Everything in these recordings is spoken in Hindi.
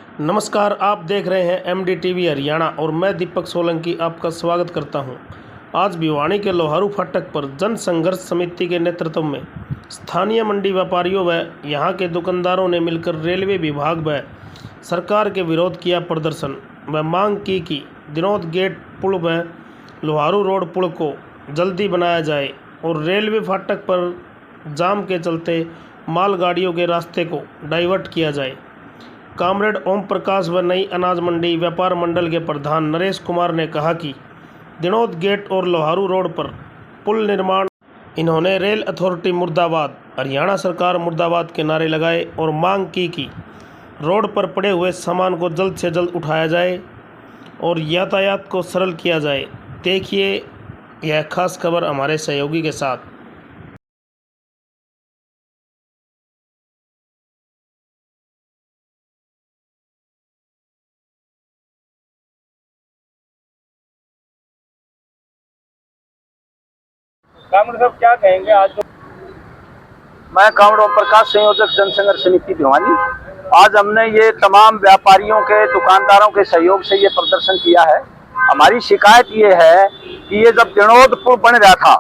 नमस्कार, आप देख रहे हैं MDTV हरियाणा और मैं दीपक सोलंकी आपका स्वागत करता हूं। आज भिवानी के लोहारू फाटक पर जन संघर्ष समिति के नेतृत्व में स्थानीय मंडी व्यापारियों व यहां के दुकानदारों ने मिलकर रेलवे विभाग व सरकार के विरोध किया प्रदर्शन व मांग की कि दिनोद गेट पुल व लोहारू रोड पुल को जल्दी बनाया जाए और रेलवे फाटक पर जाम के चलते मालगाड़ियों के रास्ते को डाइवर्ट किया जाए। कामरेड ओम प्रकाश व नई अनाज मंडी व्यापार मंडल के प्रधान नरेश कुमार ने कहा कि दिनोद गेट और लोहारू रोड पर पुल निर्माण। इन्होंने रेल अथॉरिटी मुर्दाबाद, हरियाणा सरकार मुर्दाबाद के नारे लगाए और मांग की कि रोड पर पड़े हुए सामान को जल्द से जल्द उठाया जाए और यातायात को सरल किया जाए। देखिए यह खास खबर हमारे सहयोगी के साथ। कामरेड साहब क्या कहेंगे आज मैं कामरेड ओम प्रकाश, संयोजक जन संघर्ष समिति भिवानी। आज हमने ये तमाम व्यापारियों के, दुकानदारों के सहयोग से ये प्रदर्शन किया है। हमारी शिकायत ये है कि ये जब दिनोद पुल बन रहा था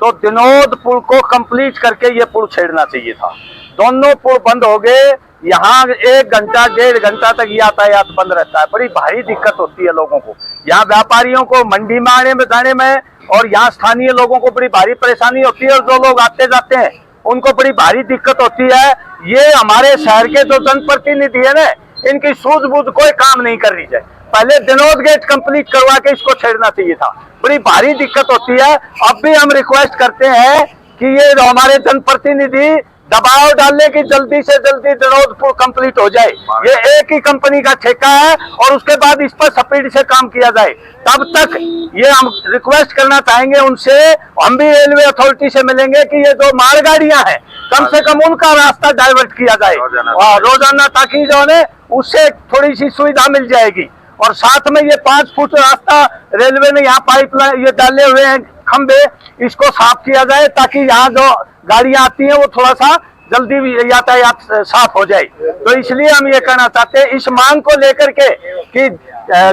तो दिनोद पुल को कंप्लीट करके ये पुल छेड़ना चाहिए था। दोनों पुल बंद हो गए। यहाँ 1 घंटा 1.5 घंटा तक यातायात बंद रहता है। बड़ी भारी दिक्कत होती है लोगों को, यहाँ व्यापारियों को मंडी में आने में जाने में, और यहाँ स्थानीय लोगों को बड़ी भारी परेशानी होती है और जो लोग आते जाते हैं उनको बड़ी भारी दिक्कत होती है। ये हमारे शहर के जो जनप्रतिनिधि है ना, इनकी सूझबूझ कोई काम नहीं कर रही है। पहले दिनोद गेट कंप्लीट करवा के इसको छेड़ना चाहिए था। बड़ी भारी दिक्कत होती है। अब भी हम रिक्वेस्ट करते हैं कि ये जो हमारे जनप्रतिनिधि दबाव डालने की जल्दी से जल्दी दिनोद पुल कंप्लीट हो जाए। ये एक ही कंपनी का ठेका है और उसके बाद इस पर स्पीड से काम किया जाए। तब तक ये हम रिक्वेस्ट करना चाहेंगे उनसे, हम भी रेलवे अथॉरिटी से मिलेंगे कि ये जो मालगाड़ियां हैं कम से कम उनका रास्ता डाइवर्ट किया जाए रोजाना, ताकि जो है उससे थोड़ी सी सुविधा मिल जाएगी। और साथ में ये 5 फुट रास्ता रेलवे ने यहाँ पाइपलाइन ये डाले हुए हैं खंबे, इसको साफ किया जाए ताकि यहाँ जो गाड़ियां आती हैं वो थोड़ा सा जल्दी यातायात साफ हो जाए। तो इसलिए हम ये कहना चाहते हैं इस मांग को लेकर के कि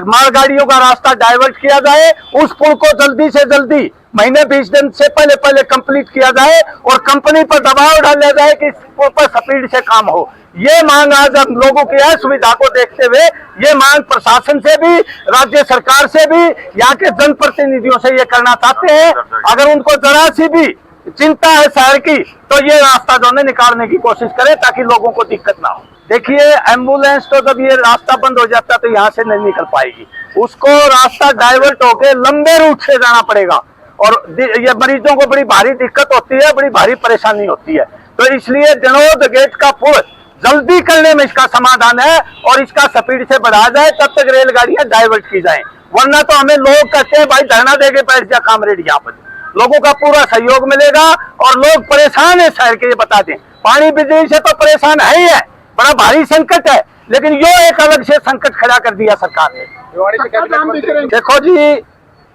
मालगाड़ियों का रास्ता डाइवर्ट किया जाए, उस पुल को जल्दी से जल्दी महीने 20 दिन से पहले कंप्लीट किया जाए और कंपनी पर दबाव डाला जाए कि इस पुल पर स्पीड से काम हो। ये मांग आज हम लोगों की असुविधा को देखते हुए ये मांग प्रशासन से भी, राज्य सरकार से भी, यहाँ के जनप्रतिनिधियों से ये करना चाहते हैं। अगर उनको जरा सी भी चिंता है शहर की तो ये रास्ता जो है निकालने की कोशिश करें ताकि लोगों को दिक्कत ना हो। देखिए एम्बुलेंस तो जब ये रास्ता बंद हो जाता तो यहाँ से नहीं निकल पाएगी, उसको रास्ता डाइवर्ट होके लंबे रूट से जाना पड़ेगा और ये मरीजों को बड़ी भारी दिक्कत होती है, बड़ी भारी परेशानी होती है। तो इसलिए दिनोद गेट का पुल जल्दी करने में इसका समाधान है और इसका स्पीड से बढ़ाया जाए, तब तक रेलगाड़ियां डाइवर्ट की जाएं। वरना तो हमें लोग कहते हैं भाई धरना देके बैठ जा कामरेड, यहाँ पर लोगों का पूरा सहयोग मिलेगा और लोग परेशान है शहर के। ये बता दें, पानी बिजली से तो परेशान है ही है, बड़ा भारी संकट है, लेकिन यो एक अलग से संकट खड़ा कर दिया सरकार ने। देखो जी,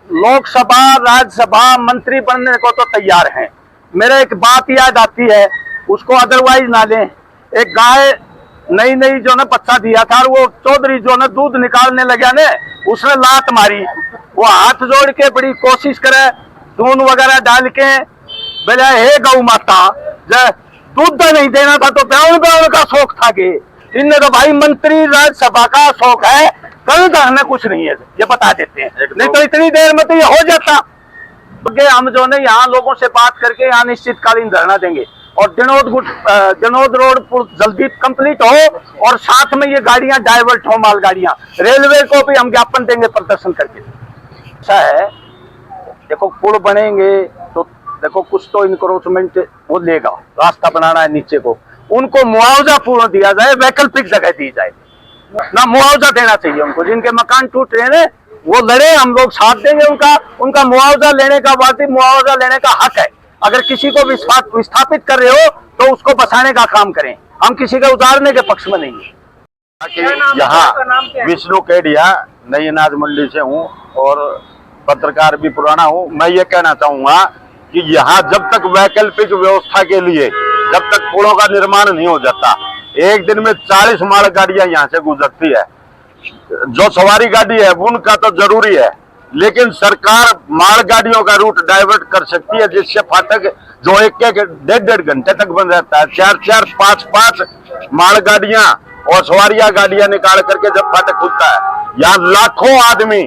लोकसभा राज्यसभा मंत्री बनने को तो तैयार हैं। मेरे एक बात याद आती है, उसको अदरवाइज ना लें। एक गाय नई जो ना बच्चा दिया था और वो चौधरी जो ना दूध निकालने लगा ने, उसने लात मारी। वो हाथ जोड़ के बड़ी कोशिश करे, दूध वगैरह डाल के बोले हे गौ माता, दूध नहीं देना था तो ब्याह का शौक था कि इनने तो भाई मंत्री राज्यसभा का शौक है, कल हमें कुछ नहीं है, ये बता देते हैं। नहीं तो इतनी देर में तो ये हो जाता। हम जो है यहाँ लोगों से बात करके यहाँ निश्चितकालीन धरना देंगे और दिनोद रोड पुल जल्दी कंप्लीट हो और साथ में ये गाड़ियां डाइवर्ट हो, मालगाड़ियां। रेलवे को भी हम ज्ञापन देंगे प्रदर्शन करके। ऐसा है, देखो पुल बनेंगे तो देखो कुछ तो इंक्रोचमेंट वो लेगा, रास्ता बनाना है नीचे को, उनको मुआवजा पूर्ण दिया जाए, वैकल्पिक जगह दी जाए ना, मुआवजा देना चाहिए उनको। जिनके मकान टूट रहे हैं वो लड़े, हम लोग साथ देंगे उनका मुआवजा लेने का, वाजिब मुआवजा लेने का हक है। अगर किसी को विस्थापित कर रहे हो तो उसको बसाने का काम करें, हम किसी के उतारने के पक्ष में नहीं है। यहाँ विष्णु केडिया नई अनाज मंडी से हूँ और पत्रकार भी पुराना हूँ। मैं ये कहना चाहूंगा कि यहाँ जब तक वैकल्पिक व्यवस्था के लिए जब तक पुलों का निर्माण नहीं हो जाता, एक दिन में 40 मालगाड़ियां यहाँ से गुजरती है। जो सवारी गाड़ी है उनका तो जरूरी है, लेकिन सरकार मालगाड़ियों का रूट डाइवर्ट कर सकती है, जिससे फाटक जो एक डेढ़ घंटे तक बंद रहता है, 4-5 मालगाड़ियां और सवारियां गाड़ियां निकाल करके जब फाटक खुलता है, यहाँ लाखों आदमी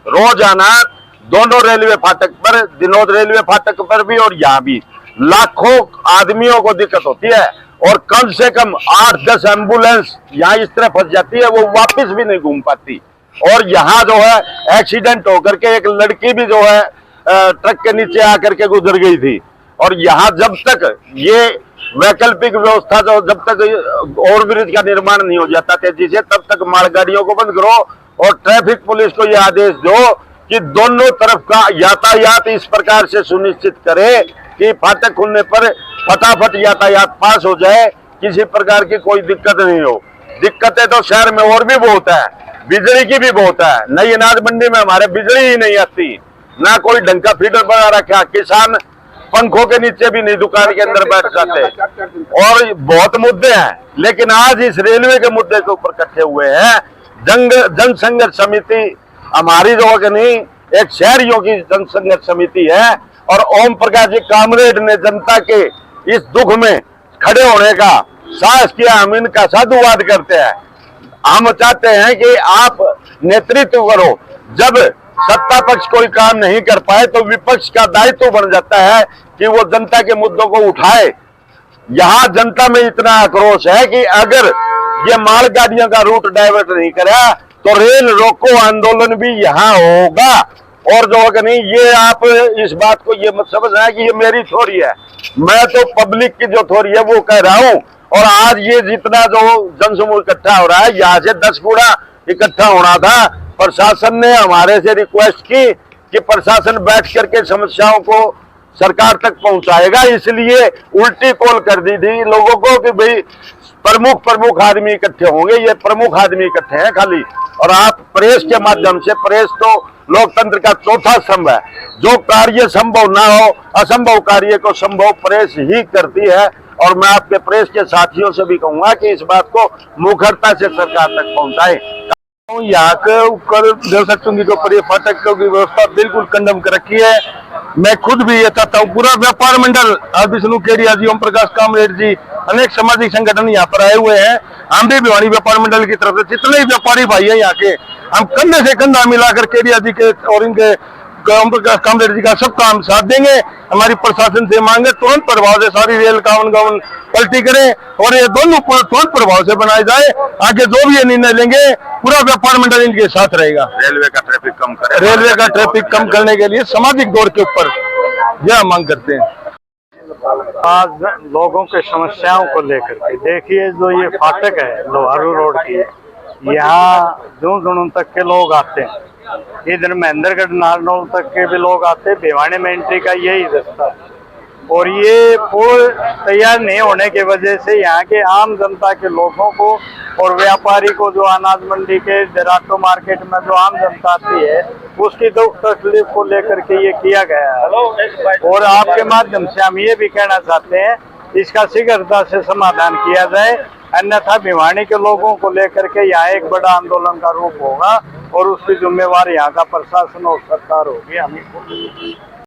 रोजाना दोनों रेलवे फाटक पर, दिनोद रेलवे फाटक पर भी और यहाँ भी लाखों आदमियों को दिक्कत होती है। और कम से कम 8-10 एम्बुलेंस यहाँ इस तरह फंस जाती है, वो वापस भी नहीं घूम पाती। और यहाँ जो है एक्सीडेंट होकर के एक लड़की भी जो है ट्रक के नीचे आकर के गुजर गई थी। और यहाँ जब तक ये वैकल्पिक व्यवस्था जो जब तक ओवरब्रिज का निर्माण नहीं हो जाता तेजी से, तब तक मालगाड़ियों को बंद करो और ट्रैफिक पुलिस को ये आदेश दो कि दोनों तरफ का यातायात इस प्रकार से सुनिश्चित करे कि फाटक खुलने पर फटाफट यातायात पास हो जाए, किसी प्रकार की कोई दिक्कत नहीं हो। दिक्कतें तो शहर में और भी बहुत है, बिजली की भी बहुत है। नई अनाज मंडी में हमारे बिजली ही नहीं आती, ना कोई ढंग का फीडर बना रखा, किसान पंखों के नीचे भी नहीं दुकान के अंदर बैठ जाते। और बहुत मुद्दे हैं, लेकिन आज इस रेलवे के मुद्दे के ऊपर इकट्ठे हुए हैं। जन संघर्ष समिति हमारी जो है नहीं, एक शहरियों की जन संघर्ष समिति है। और ओम प्रकाश जी कामरेड ने जनता के इस दुख में खड़े होने का साहस किया, हम इनका साधुवाद करते हैं। हम चाहते हैं कि आप नेतृत्व करो। जब सत्ता पक्ष कोई काम नहीं कर पाए तो विपक्ष का दायित्व बन जाता है कि वो जनता के मुद्दों को उठाए। यहाँ जनता में इतना आक्रोश है कि अगर ये मालगाड़ियों का रूट डाइवर्ट नहीं करा तो रेल रोको आंदोलन भी यहाँ होगा। और जो है नहीं, ये आप इस बात को ये मत समझना कि ये मेरी थ्योरी है, मैं तो पब्लिक की जो थ्योरी है वो कह रहा हूँ। और आज ये जितना जो जनसमूह इकट्ठा हो रहा है, यहाँ से 10 गुना इकट्ठा होना था। प्रशासन ने हमारे से रिक्वेस्ट की कि प्रशासन बैठ करके समस्याओं को सरकार तक पहुंचाएगा, इसलिए उल्टी कॉल कर दी थी लोगों को कि भाई प्रमुख आदमी इकट्ठे होंगे। ये प्रमुख आदमी इकट्ठे हैं खाली। और आप प्रेस के माध्यम से, प्रेस तो लोकतंत्र का चौथा स्तंभ है, जो कार्य संभव ना हो, असंभव कार्य को संभव प्रेस ही करती है। और मैं आपके प्रेस के साथियों से भी कहूंगा कि इस बात को मुखरता से सरकार तक पहुंचाए। यहाँ के ऊपर जलसत्तुंगी के ऊपर ये फाटक की व्यवस्था बिल्कुल कंडम कर रखी है। मैं खुद भी ये चाहता हूँ, पूरा व्यापार मंडल विष्णु केडिया जी, ओम प्रकाश कामरेड जी, अनेक सामाजिक संगठन यहाँ पर आए हुए हैं। हम भी भिवानी व्यापार मंडल की तरफ से जितने व्यापारी भाई हैं यहाँ के, हम कंधे से कंधा मिलाकर केडिया जी के और इनके ओम प्रकाश कामरेड जी का सबका हम साथ देंगे। हमारी प्रशासन से मांगे तुरंत प्रभाव से सारी रेल कावन पलटी करें और ये दोनों तुरंत प्रभाव से बनाए जाए। आगे जो भी ये निर्णय लेंगे पूरा व्यापार मंडल इनके साथ रहेगा। रेलवे का ट्रैफिक कम करें, रेलवे का ट्रैफिक कम करने के लिए सामाजिक दौर के ऊपर यह मांग करते हैं। आज लोगों के समस्याओं को लेकर के देखिए, जो ये फाटक है लोहारू रोड की, यहाँ दूर तक के लोग आते हैं, इधर महेंद्रगढ़ नारनौल तक के भी लोग आते हैं। भिवानी में एंट्री का यही रास्ता है। और ये पुल तैयार नहीं होने की वजह से यहाँ के आम जनता के लोगों को और व्यापारी को, जो अनाज मंडी के जराटो मार्केट में जो आम जनता आती है, उसकी दुख तकलीफ को लेकर के ये किया गया है। और आपके माध्यम से हम ये भी कहना चाहते हैं, इसका शीघ्रता से समाधान किया जाए, अन्यथा भिवानी के लोगों को लेकर के यहाँ एक बड़ा आंदोलन का रूप होगा और उसकी जिम्मेवार यहाँ का प्रशासन और सरकार होगी। हम